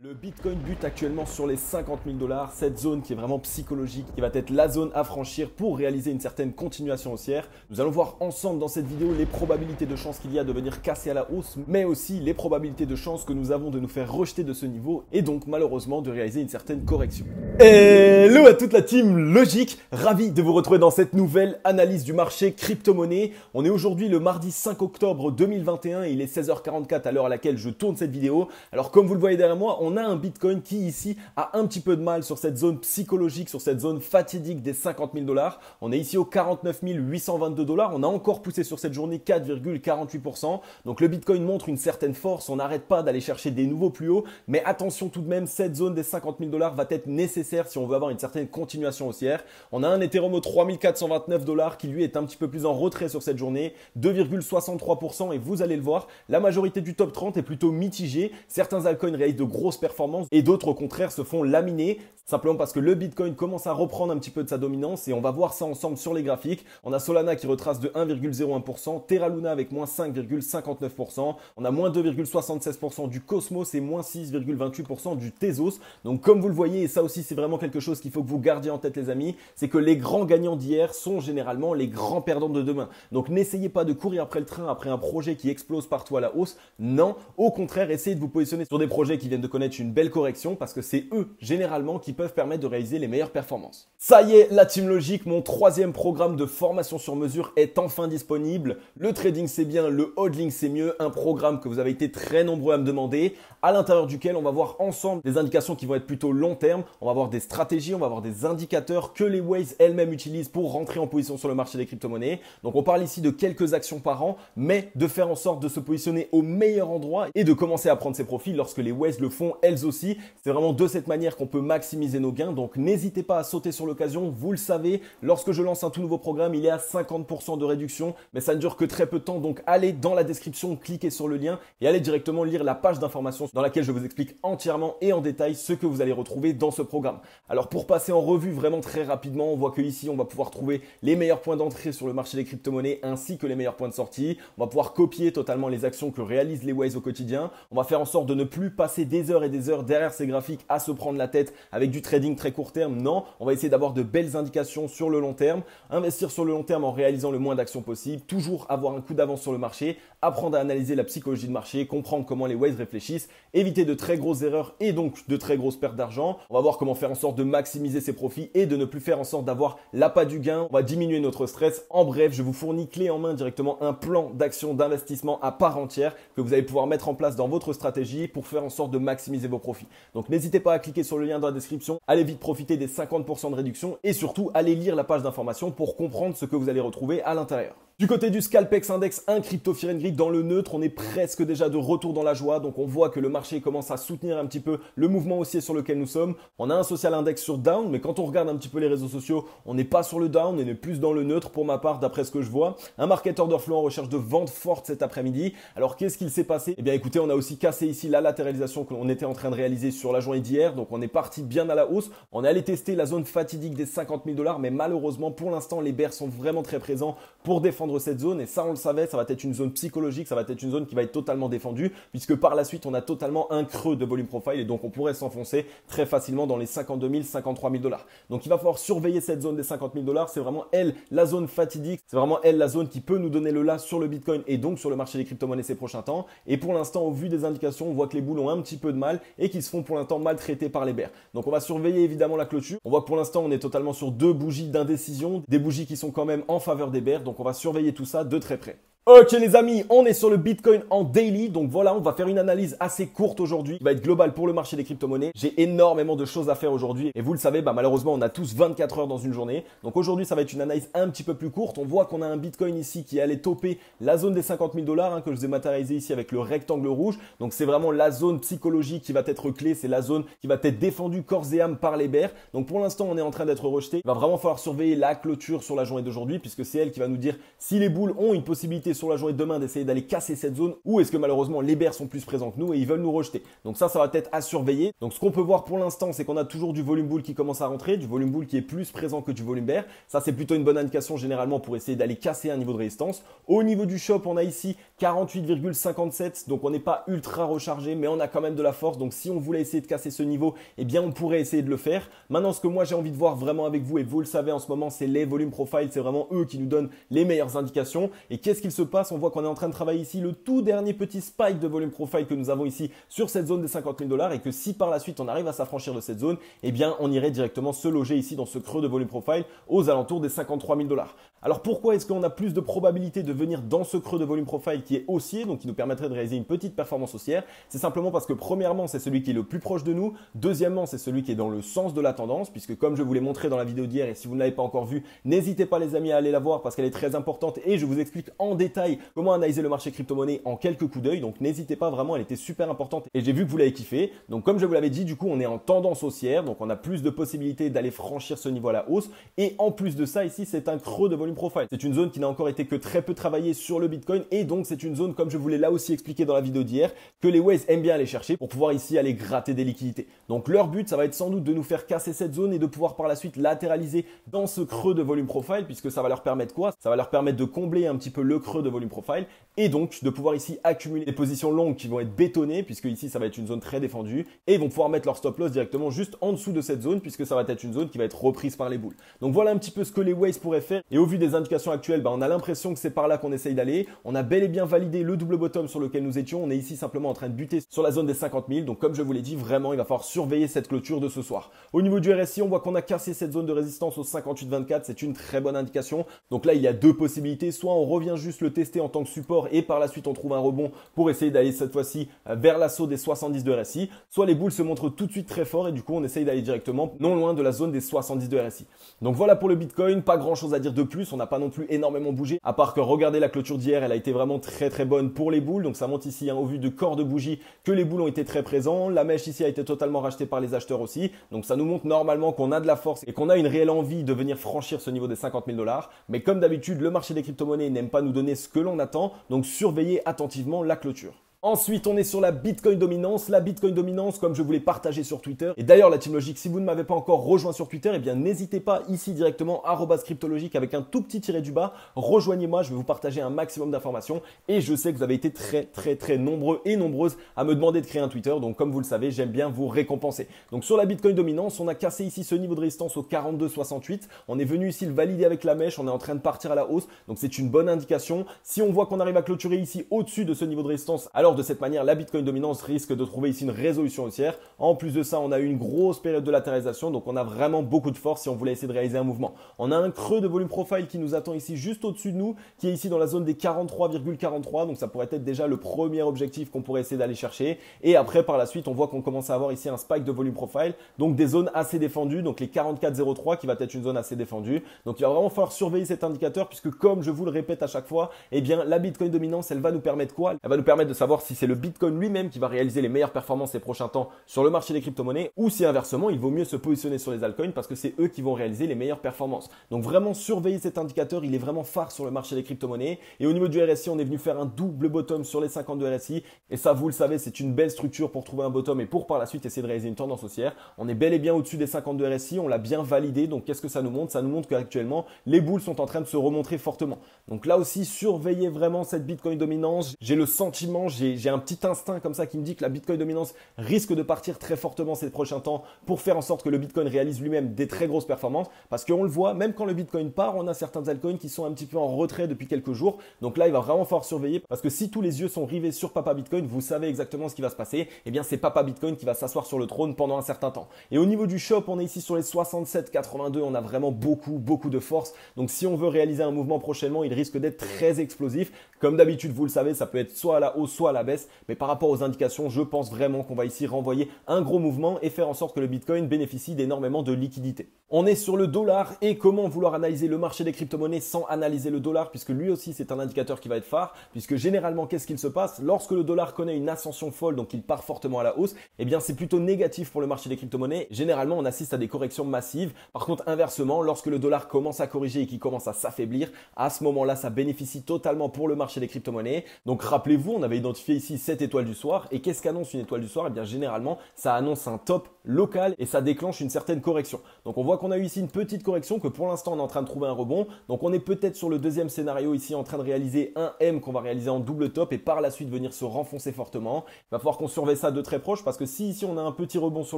Le Bitcoin bute actuellement sur les 50 000 $, cette zone qui est vraiment psychologique, qui va être la zone à franchir pour réaliser une certaine continuation haussière. Nous allons voir ensemble dans cette vidéo les probabilités de chance qu'il y a de venir casser à la hausse, mais aussi les probabilités de chance que nous avons de nous faire rejeter de ce niveau et donc malheureusement de réaliser une certaine correction. Hello à toute la team Logic, ravi de vous retrouver dans cette nouvelle analyse du marché crypto-monnaie. On est aujourd'hui le mardi 5 octobre 2021 et il est 16h44 à l'heure à laquelle je tourne cette vidéo. Alors comme vous le voyez derrière moi, on a un Bitcoin qui ici a un petit peu de mal sur cette zone psychologique, sur cette zone fatidique des 50 000 $. On est ici aux 49 822 $. On a encore poussé sur cette journée 4,48%. Donc le Bitcoin montre une certaine force. On n'arrête pas d'aller chercher des nouveaux plus hauts. Mais attention tout de même, cette zone des 50 000 $ va être nécessaire si on veut avoir une certaine continuation haussière. On a un Ethereum aux 3 429 $ qui lui est un petit peu plus en retrait sur cette journée, 2,63%. Et vous allez le voir, la majorité du top 30 est plutôt mitigée. Certains altcoins réalisent de grosses performances et d'autres au contraire se font laminer simplement parce que le Bitcoin commence à reprendre un petit peu de sa dominance et on va voir ça ensemble sur les graphiques. On a Solana qui retrace de 1,01%, Terra Luna avec moins 5,59%, on a moins 2,76% du Cosmos et moins 6,28% du Tezos. Donc comme vous le voyez, et ça aussi c'est vraiment quelque chose qu'il faut que vous gardiez en tête les amis, c'est que les grands gagnants d'hier sont généralement les grands perdants de demain. Donc n'essayez pas de courir après le train, après un projet qui explose partout à la hausse. Non, au contraire, essayez de vous positionner sur des projets qui viennent de connaître une belle correction parce que c'est eux généralement qui peuvent permettre de réaliser les meilleures performances. Ça y est, la Team Logic, mon troisième programme de formation sur mesure est enfin disponible. Le trading c'est bien, le hodling c'est mieux, un programme que vous avez été très nombreux à me demander, à l'intérieur duquel on va voir ensemble des indications qui vont être plutôt long terme, on va voir des stratégies, on va voir des indicateurs que les Waves elles-mêmes utilisent pour rentrer en position sur le marché des crypto-monnaies. Donc on parle ici de quelques actions par an, mais de faire en sorte de se positionner au meilleur endroit et de commencer à prendre ses profits lorsque les Waves le font elles aussi. C'est vraiment de cette manière qu'on peut maximiser nos gains, donc n'hésitez pas à sauter sur l'occasion. Vous le savez, lorsque je lance un tout nouveau programme, il est à 50% de réduction, mais ça ne dure que très peu de temps, donc allez dans la description, cliquez sur le lien et allez directement lire la page d'information dans laquelle je vous explique entièrement et en détail ce que vous allez retrouver dans ce programme. Alors pour passer en revue vraiment très rapidement, on voit que ici on va pouvoir trouver les meilleurs points d'entrée sur le marché des crypto-monnaies ainsi que les meilleurs points de sortie. On va pouvoir copier totalement les actions que réalisent les Waves au quotidien. On va faire en sorte de ne plus passer des heures et des heures derrière ces graphiques à se prendre la tête avec du trading très court terme. Non, on va essayer d'avoir de belles indications sur le long terme, investir sur le long terme en réalisant le moins d'actions possible, toujours avoir un coup d'avance sur le marché, apprendre à analyser la psychologie de marché, comprendre comment les Waves réfléchissent, éviter de très grosses erreurs et donc de très grosses pertes d'argent. On va voir comment faire en sorte de maximiser ses profits et de ne plus faire en sorte d'avoir l'appât du gain. On va diminuer notre stress. En bref, je vous fournis clé en main directement un plan d'action d'investissement à part entière que vous allez pouvoir mettre en place dans votre stratégie pour faire en sorte de maximiser vos profits. Donc n'hésitez pas à cliquer sur le lien dans la description, allez vite profiter des 50% de réduction et surtout allez lire la page d'information pour comprendre ce que vous allez retrouver à l'intérieur. Du côté du Scalpex Index, un crypto Fear and Greed dans le neutre, on est presque déjà de retour dans la joie, donc on voit que le marché commence à soutenir un petit peu le mouvement haussier sur lequel nous sommes. On a un social index sur down, mais quand on regarde un petit peu les réseaux sociaux, on n'est pas sur le down, on est plus dans le neutre pour ma part d'après ce que je vois. Un market order flow en recherche de vente forte cet après-midi. Alors qu'est-ce qu'il s'est passé? Eh bien écoutez, on a aussi cassé ici la latéralisation que l'on était en train de réaliser sur la journée d'hier, donc on est parti bien à la hausse. On est allé tester la zone fatidique des 50 000 $, mais malheureusement pour l'instant les bears sont vraiment très présents pour défendre cette zone et ça on le savait, ça va être une zone psychologique, ça va être une zone qui va être totalement défendue puisque par la suite on a totalement un creux de volume profile et donc on pourrait s'enfoncer très facilement dans les 52 000, 53 000 $. Donc il va falloir surveiller cette zone des 50 000 $, c'est vraiment elle la zone fatidique, c'est vraiment elle la zone qui peut nous donner le là sur le Bitcoin et donc sur le marché des crypto-monnaies ces prochains temps. Et pour l'instant au vu des indications, on voit que les boules ont un petit peu de mal et qu'ils se font pour l'instant maltraités par les bears. Donc on va surveiller évidemment la clôture. On voit que pour l'instant on est totalement sur deux bougies d'indécision, des bougies qui sont quand même en faveur des bears, donc on va surveiller tout ça de très près. Ok les amis, on est sur le Bitcoin en daily, donc voilà, on va faire une analyse assez courte aujourd'hui, qui va être globale pour le marché des crypto-monnaies. J'ai énormément de choses à faire aujourd'hui et vous le savez, malheureusement on a tous 24 heures dans une journée. Donc aujourd'hui ça va être une analyse un petit peu plus courte. On voit qu'on a un Bitcoin ici qui allait topper la zone des 50 000 $, que je vous ai matérialisé ici avec le rectangle rouge. Donc c'est vraiment la zone psychologique qui va être clé, c'est la zone qui va être défendue corps et âme par les bears. Donc pour l'instant on est en train d'être rejeté. Il va vraiment falloir surveiller la clôture sur la journée d'aujourd'hui puisque c'est elle qui va nous dire si les boules ont une possibilité essayer sur la journée de demain d'essayer d'aller casser cette zone, ou est-ce que malheureusement les bears sont plus présents que nous et ils veulent nous rejeter? Donc ça va être à surveiller. Donc ce qu'on peut voir pour l'instant, c'est qu'on a toujours du volume bull qui commence à rentrer, du volume bull qui est plus présent que du volume bear. Ça c'est plutôt une bonne indication généralement pour essayer d'aller casser un niveau de résistance. Au niveau du shop, on a ici 48,57, donc on n'est pas ultra rechargé, mais on a quand même de la force. Donc si on voulait essayer de casser ce niveau, eh bien on pourrait essayer de le faire. Maintenant, ce que moi j'ai envie de voir vraiment avec vous, et vous le savez en ce moment, c'est les volume profiles, c'est vraiment eux qui nous donnent les meilleures indications. Et qu'est-ce qu'il se passe? On voit qu'on est en train de travailler ici le tout dernier petit spike de volume profile que nous avons ici sur cette zone des 50 000 $, et que si par la suite on arrive à s'affranchir de cette zone, eh bien on irait directement se loger ici dans ce creux de volume profile aux alentours des 53 000 $. Alors pourquoi est-ce qu'on a plus de probabilité de venir dans ce creux de volume profile qui est haussier, donc qui nous permettrait de réaliser une petite performance haussière? C'est simplement parce que premièrement, c'est celui qui est le plus proche de nous. Deuxièmement, c'est celui qui est dans le sens de la tendance, puisque comme je vous l'ai montré dans la vidéo d'hier, et si vous ne l'avez pas encore vue, n'hésitez pas les amis à aller la voir parce qu'elle est très importante et je vous explique en détail comment analyser le marché crypto-monnaie en quelques coups d'œil. Donc n'hésitez pas, vraiment, elle était super importante et j'ai vu que vous l'avez kiffé. Donc comme je vous l'avais dit, du coup, on est en tendance haussière, donc on a plus de possibilités d'aller franchir ce niveau à la hausse. Et en plus de ça, ici, c'est un creux de volume profile. C'est une zone qui n'a encore été que très peu travaillée sur le Bitcoin et donc c'est une zone, comme je vous l'ai là aussi expliqué dans la vidéo d'hier, que les Waves aiment bien aller chercher pour pouvoir ici aller gratter des liquidités. Donc leur but, ça va être sans doute de nous faire casser cette zone et de pouvoir par la suite latéraliser dans ce creux de volume profile, puisque ça va leur permettre quoi? Ça va leur permettre de combler un petit peu le creux de volume profile et donc de pouvoir ici accumuler des positions longues qui vont être bétonnées, puisque ici ça va être une zone très défendue, et ils vont pouvoir mettre leur stop loss directement juste en dessous de cette zone, puisque ça va être une zone qui va être reprise par les boules. Donc voilà un petit peu ce que les Waves pourraient faire, et au vu des indications actuelles, on a l'impression que c'est par là qu'on essaye d'aller. On a bel et bien validé le double bottom sur lequel nous étions. On est ici simplement en train de buter sur la zone des 50 000. Donc comme je vous l'ai dit, vraiment il va falloir surveiller cette clôture de ce soir. Au niveau du RSI, on voit qu'on a cassé cette zone de résistance au 58,24. C'est une très bonne indication. Donc là il y a deux possibilités. Soit on revient juste le tester en tant que support et par la suite on trouve un rebond pour essayer d'aller cette fois-ci vers l'assaut des 70 de RSI. Soit les boules se montrent tout de suite très fort et du coup on essaye d'aller directement non loin de la zone des 70 de RSI. Donc voilà pour le Bitcoin, pas grand chose à dire de plus. On n'a pas non plus énormément bougé, à part que regardez la clôture d'hier, elle a été vraiment très bonne pour les boules. Donc ça montre ici au vu de corps de bougie que les boules ont été très présents. La mèche ici a été totalement rachetée par les acheteurs aussi. Donc ça nous montre normalement qu'on a de la force et qu'on a une réelle envie de venir franchir ce niveau des 50 000 $. Mais comme d'habitude, le marché des crypto-monnaies n'aime pas nous donner ce que l'on attend. Donc surveillez attentivement la clôture. Ensuite, on est sur la Bitcoin dominance. La Bitcoin dominance, comme je vous l'ai partagé sur Twitter. Et d'ailleurs, la Team Logic, si vous ne m'avez pas encore rejoint sur Twitter, eh bien, n'hésitez pas ici directement, @cryptologique avec un tout petit tiré du bas. Rejoignez-moi, je vais vous partager un maximum d'informations. Et je sais que vous avez été très nombreux et nombreuses à me demander de créer un Twitter. Donc, comme vous le savez, j'aime bien vous récompenser. Donc, sur la Bitcoin dominance, on a cassé ici ce niveau de résistance au 42,68. On est venu ici le valider avec la mèche. On est en train de partir à la hausse. Donc, c'est une bonne indication. Si on voit qu'on arrive à clôturer ici au-dessus de ce niveau de résistance, alors de cette manière, la Bitcoin dominance risque de trouver ici une résolution haussière. En plus de ça, on a eu une grosse période de latéralisation, donc on a vraiment beaucoup de force si on voulait essayer de réaliser un mouvement. On a un creux de volume profile qui nous attend ici juste au-dessus de nous, qui est ici dans la zone des 43,43, donc ça pourrait être déjà le premier objectif qu'on pourrait essayer d'aller chercher. Et après, par la suite, on voit qu'on commence à avoir ici un spike de volume profile, donc des zones assez défendues, donc les 44,03 qui va être une zone assez défendue. Donc il va vraiment falloir surveiller cet indicateur, puisque comme je vous le répète à chaque fois, eh bien la Bitcoin dominance, elle va nous permettre quoi? Elle va nous permettre de savoir si c'est le Bitcoin lui-même qui va réaliser les meilleures performances ces prochains temps sur le marché des crypto-monnaies, ou si inversement, il vaut mieux se positionner sur les altcoins parce que c'est eux qui vont réaliser les meilleures performances. Donc vraiment surveiller cet indicateur, il est vraiment phare sur le marché des crypto-monnaies. Et au niveau du RSI, on est venu faire un double bottom sur les 52 RSI. Et ça, vous le savez, c'est une belle structure pour trouver un bottom et pour par la suite essayer de réaliser une tendance haussière. On est bel et bien au-dessus des 52 RSI, on l'a bien validé. Donc qu'est-ce que ça nous montre? Ça nous montre qu'actuellement, les boules sont en train de se remontrer fortement. Donc là aussi, surveillez vraiment cette Bitcoin dominance. J'ai le sentiment, j'ai un petit instinct comme ça qui me dit que la Bitcoin dominance risque de partir très fortement ces prochains temps pour faire en sorte que le Bitcoin réalise lui-même des très grosses performances, parce qu'on le voit, même quand le Bitcoin part, on a certains altcoins qui sont un petit peu en retrait depuis quelques jours. Donc là, il va vraiment falloir surveiller, parce que si tous les yeux sont rivés sur Papa Bitcoin, vous savez exactement ce qui va se passer. Eh bien, c'est Papa Bitcoin qui va s'asseoir sur le trône pendant un certain temps. Et au niveau du shop, on est ici sur les 67,82. On a vraiment beaucoup de force. Donc si on veut réaliser un mouvement prochainement, il risque d'être très explosif. Comme d'habitude, vous le savez, ça peut être soit à la hausse, soit à la baisse. Mais par rapport aux indications, je pense vraiment qu'on va ici renvoyer un gros mouvement et faire en sorte que le Bitcoin bénéficie d'énormément de liquidités. On est sur le dollar, et comment vouloir analyser le marché des crypto-monnaies sans analyser le dollar, puisque lui aussi c'est un indicateur qui va être phare, puisque généralement qu'est-ce qu'il se passe lorsque le dollar connaît une ascension folle, donc il part fortement à la hausse, eh bien c'est plutôt négatif pour le marché des crypto-monnaies. Généralement on assiste à des corrections massives. Par contre inversement, lorsque le dollar commence à corriger et qu'il commence à s'affaiblir, à ce moment-là ça bénéficie totalement pour le marché marché des crypto-monnaies. Donc rappelez-vous, on avait identifié ici 7 étoiles du soir. Et qu'est-ce qu'annonce une étoile du soir? Eh bien généralement, ça annonce un top local et ça déclenche une certaine correction. Donc on voit qu'on a eu ici une petite correction, que pour l'instant on est en train de trouver un rebond. Donc on est peut-être sur le deuxième scénario ici en train de réaliser un M qu'on va réaliser en double top et par la suite venir se renfoncer fortement. Il va falloir qu'on surveille ça de très proche parce que si ici on a un petit rebond sur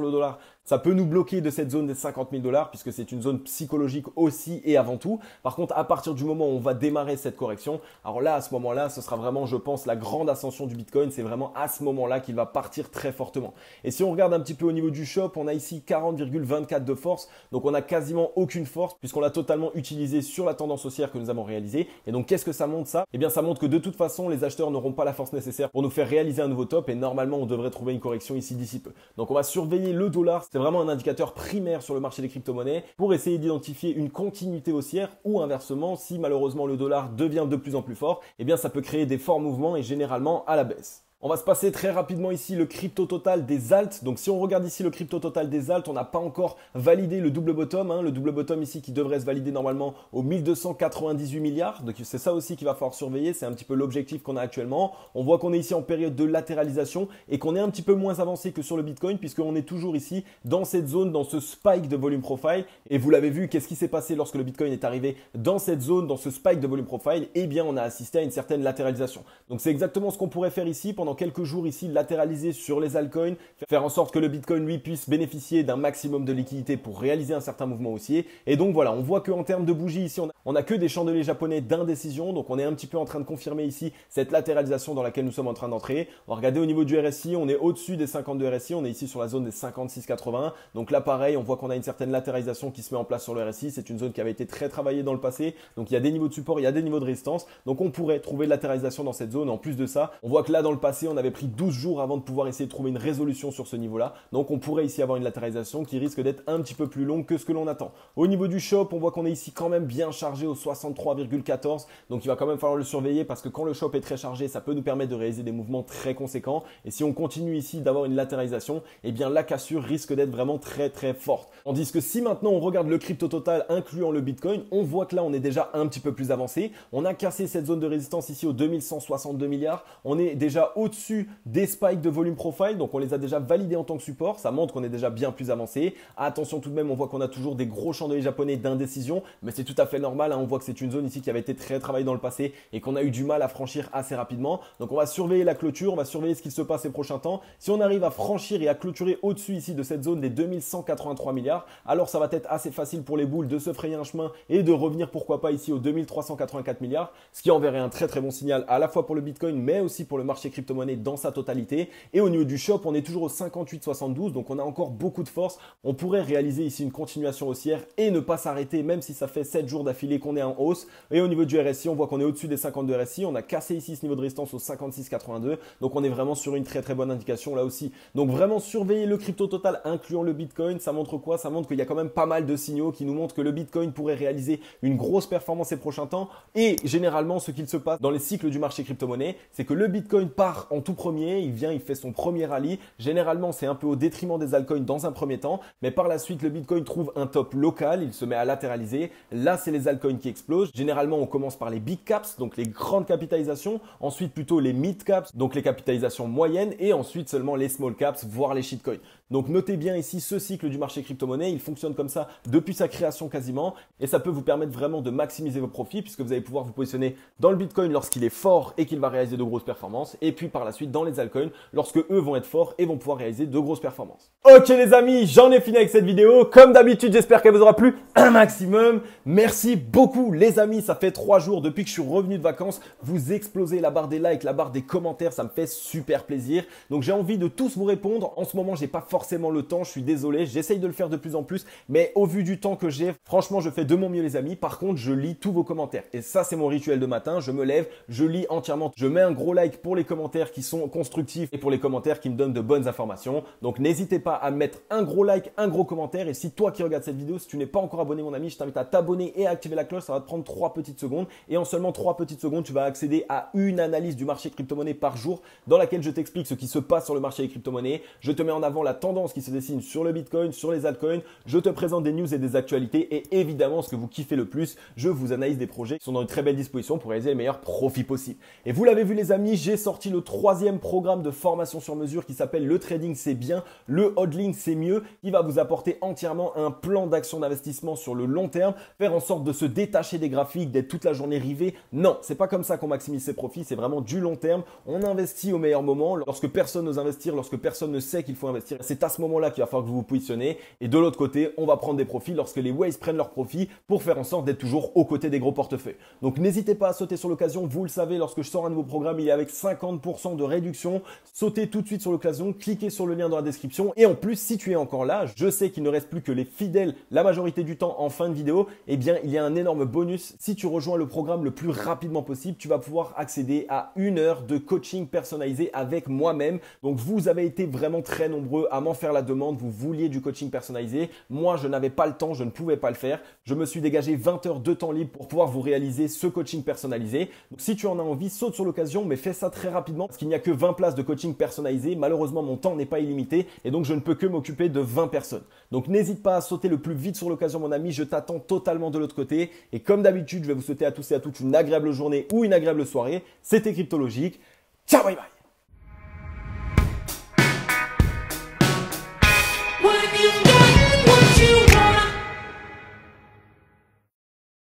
le dollar, ça peut nous bloquer de cette zone des 50 000 $ puisque c'est une zone psychologique aussi et avant tout. Par contre, à partir du moment où on va démarrer cette correction, alors là, à ce moment-là, ce sera vraiment, je pense, la grande ascension du Bitcoin. C'est vraiment à ce moment-là qu'il va partir très fortement. Et si on regarde un petit peu au niveau du shop, on a ici 40,24 de force. Donc on a quasiment aucune force puisqu'on l'a totalement utilisé sur la tendance haussière que nous avons réalisée. Et donc qu'est-ce que ça montre ça? Eh bien ça montre que de toute façon, les acheteurs n'auront pas la force nécessaire pour nous faire réaliser un nouveau top et normalement on devrait trouver une correction ici d'ici peu. Donc on va surveiller le dollar. C'est vraiment un indicateur primaire sur le marché des crypto-monnaies pour essayer d'identifier une continuité haussière ou inversement, si malheureusement le dollar devient de plus en plus fort, eh bien ça peut créer des forts mouvements et généralement à la baisse. On va se passer très rapidement ici le crypto total des alts. Donc si on regarde ici le crypto total des alts, on n'a pas encore validé le double bottom. Le double bottom ici qui devrait se valider normalement aux 1298 milliards. Donc c'est ça aussi qu'il va falloir surveiller. C'est un petit peu l'objectif qu'on a actuellement. On voit qu'on est ici en période de latéralisation et qu'on est un petit peu moins avancé que sur le Bitcoin puisqu'on est toujours ici dans cette zone, dans ce spike de volume profile. Et vous l'avez vu, qu'est-ce qui s'est passé lorsque le Bitcoin est arrivé dans cette zone, dans ce spike de volume profile? Eh bien, on a assisté à une certaine latéralisation. Donc c'est exactement ce qu'on pourrait faire ici pendant quelques jours ici, latéraliser sur les altcoins, faire en sorte que le Bitcoin lui puisse bénéficier d'un maximum de liquidité pour réaliser un certain mouvement haussier. Et donc voilà, on voit qu'en termes de bougies ici, on a que des chandeliers japonais d'indécision. Donc on est un petit peu en train de confirmer ici cette latéralisation dans laquelle nous sommes en train d'entrer. On va regarder au niveau du RSI, on est au-dessus des 52 RSI, on est ici sur la zone des 56,80. Donc là pareil, on voit qu'on a une certaine latéralisation qui se met en place sur le RSI. C'est une zone qui avait été très travaillée dans le passé. Donc il y a des niveaux de support, il y a des niveaux de résistance. Donc on pourrait trouver de latéralisation dans cette zone. En plus de ça, on voit que là dans le passé, on avait pris 12 jours avant de pouvoir essayer de trouver une résolution sur ce niveau-là. Donc on pourrait ici avoir une latéralisation qui risque d'être un petit peu plus longue que ce que l'on attend. Au niveau du shop, on voit qu'on est ici quand même bien chargé au 63,14. Donc il va quand même falloir le surveiller parce que quand le shop est très chargé, ça peut nous permettre de réaliser des mouvements très conséquents. Et si on continue ici d'avoir une latéralisation, eh bien la cassure risque d'être vraiment très très forte. Tandis que si maintenant on regarde le crypto total incluant le Bitcoin, on voit que là on est déjà un petit peu plus avancé. On a cassé cette zone de résistance ici aux 2162 milliards. On est déjà au-dessus des spikes de volume profile, donc on les a déjà validés en tant que support, ça montre qu'on est déjà bien plus avancé. Attention tout de même, on voit qu'on a toujours des gros chandeliers japonais d'indécision, mais c'est tout à fait normal, on voit que c'est une zone ici qui avait été très travaillée dans le passé et qu'on a eu du mal à franchir assez rapidement. Donc on va surveiller la clôture, on va surveiller ce qui se passe ces prochains temps. Si on arrive à franchir et à clôturer au-dessus ici de cette zone des 2183 milliards, alors ça va être assez facile pour les boules de se frayer un chemin et de revenir pourquoi pas ici aux 2384 milliards, ce qui enverrait un très très bon signal à la fois pour le Bitcoin mais aussi pour le marché crypto-monnaie dans sa totalité. Et au niveau du shop, on est toujours au 58,72, donc on a encore beaucoup de force. On pourrait réaliser ici une continuation haussière et ne pas s'arrêter, même si ça fait 7 jours d'affilée qu'on est en hausse. Et au niveau du RSI, on voit qu'on est au-dessus des 52 RSI. On a cassé ici ce niveau de résistance au 56,82. Donc on est vraiment sur une très très bonne indication là aussi. Donc vraiment surveiller le crypto total incluant le Bitcoin. Ça montre quoi? Ça montre qu'il y a quand même pas mal de signaux qui nous montrent que le Bitcoin pourrait réaliser une grosse performance ces prochains temps. Et généralement, ce qu'il se passe dans les cycles du marché crypto-monnaie, c'est que le Bitcoin part en tout premier. Il fait son premier rallye. Généralement, c'est un peu au détriment des altcoins dans un premier temps, mais par la suite, le Bitcoin trouve un top local, il se met à latéraliser. Là, c'est les altcoins qui explosent. Généralement, on commence par les big caps, donc les grandes capitalisations, ensuite plutôt les mid caps, donc les capitalisations moyennes, et ensuite seulement les small caps, voire les shitcoins. Donc notez bien ici ce cycle du marché crypto-monnaie, il fonctionne comme ça depuis sa création quasiment, et ça peut vous permettre vraiment de maximiser vos profits puisque vous allez pouvoir vous positionner dans le Bitcoin lorsqu'il est fort et qu'il va réaliser de grosses performances, et puis par la suite dans les altcoins lorsque eux vont être forts et vont pouvoir réaliser de grosses performances. Ok les amis, j'en ai fini avec cette vidéo. Comme d'habitude, j'espère qu'elle vous aura plu un maximum. Merci beaucoup les amis, ça fait 3 jours depuis que je suis revenu de vacances. Vous explosez la barre des likes, la barre des commentaires, ça me fait super plaisir. Donc j'ai envie de tous vous répondre. En ce moment, j'ai pas forcément le temps, je suis désolé. J'essaye de le faire de plus en plus, mais au vu du temps que j'ai, franchement, je fais de mon mieux les amis. Par contre, je lis tous vos commentaires. Et ça, c'est mon rituel de matin. Je me lève, je lis entièrement. Je mets un gros like pour les commentaires qui sont constructifs et pour les commentaires qui me donnent de bonnes informations. Donc n'hésitez pas à mettre un gros like, un gros commentaire. Et si toi qui regardes cette vidéo, si tu n'es pas encore abonné mon ami, je t'invite à t'abonner et à activer la cloche. Ça va te prendre 3 petites secondes. Et en seulement 3 petites secondes, tu vas accéder à une analyse du marché crypto-monnaie par jour dans laquelle je t'explique ce qui se passe sur le marché des crypto-monnaies. Je te mets en avant la tendance qui se dessine sur le Bitcoin, sur les altcoins. Je te présente des news et des actualités et évidemment ce que vous kiffez le plus, je vous analyse des projets qui sont dans une très belle disposition pour réaliser les meilleurs profits possibles. Et vous l'avez vu les amis, j'ai sorti le 3e programme de formation sur mesure qui s'appelle Le Trading c'est bien, le hodling c'est mieux, qui va vous apporter entièrement un plan d'action d'investissement sur le long terme, faire en sorte de se détacher des graphiques, d'être toute la journée rivé. Non, c'est pas comme ça qu'on maximise ses profits, c'est vraiment du long terme. On investit au meilleur moment, lorsque personne n'ose investir, lorsque personne ne sait qu'il faut investir. C'est à ce moment-là qu'il va falloir que vous vous positionnez. Et de l'autre côté, on va prendre des profits lorsque les waves prennent leurs profits pour faire en sorte d'être toujours aux côtés des gros portefeuilles. Donc n'hésitez pas à sauter sur l'occasion. Vous le savez, lorsque je sors un nouveau programme, il est avec 50% de réduction. Sautez tout de suite sur l'occasion, cliquez sur le lien dans la description. Et en plus, si tu es encore là, je sais qu'il ne reste plus que les fidèles la majorité du temps en fin de vidéo. Eh bien, il y a un énorme bonus. Si tu rejoins le programme le plus rapidement possible, tu vas pouvoir accéder à 1 heure de coaching personnalisé avec moi-même. Donc, vous avez été vraiment très nombreux à m'en faire la demande. Vous vouliez du coaching personnalisé. Moi, je n'avais pas le temps, je ne pouvais pas le faire. Je me suis dégagé 20 heures de temps libre pour pouvoir vous réaliser ce coaching personnalisé. Donc, si tu en as envie, saute sur l'occasion, mais fais ça très rapidement parce qu'il n'y a que 20 places de coaching personnalisé. Malheureusement, mon temps n'est pas illimité et donc je ne peux que m'occuper de 20 personnes. Donc, n'hésite pas à sauter le plus vite sur l'occasion, mon ami. Je t'attends totalement de l'autre côté. Et comme d'habitude, je vais vous souhaiter à tous et à toutes une agréable journée ou une agréable soirée. C'était Cryptologique. Ciao, bye bye.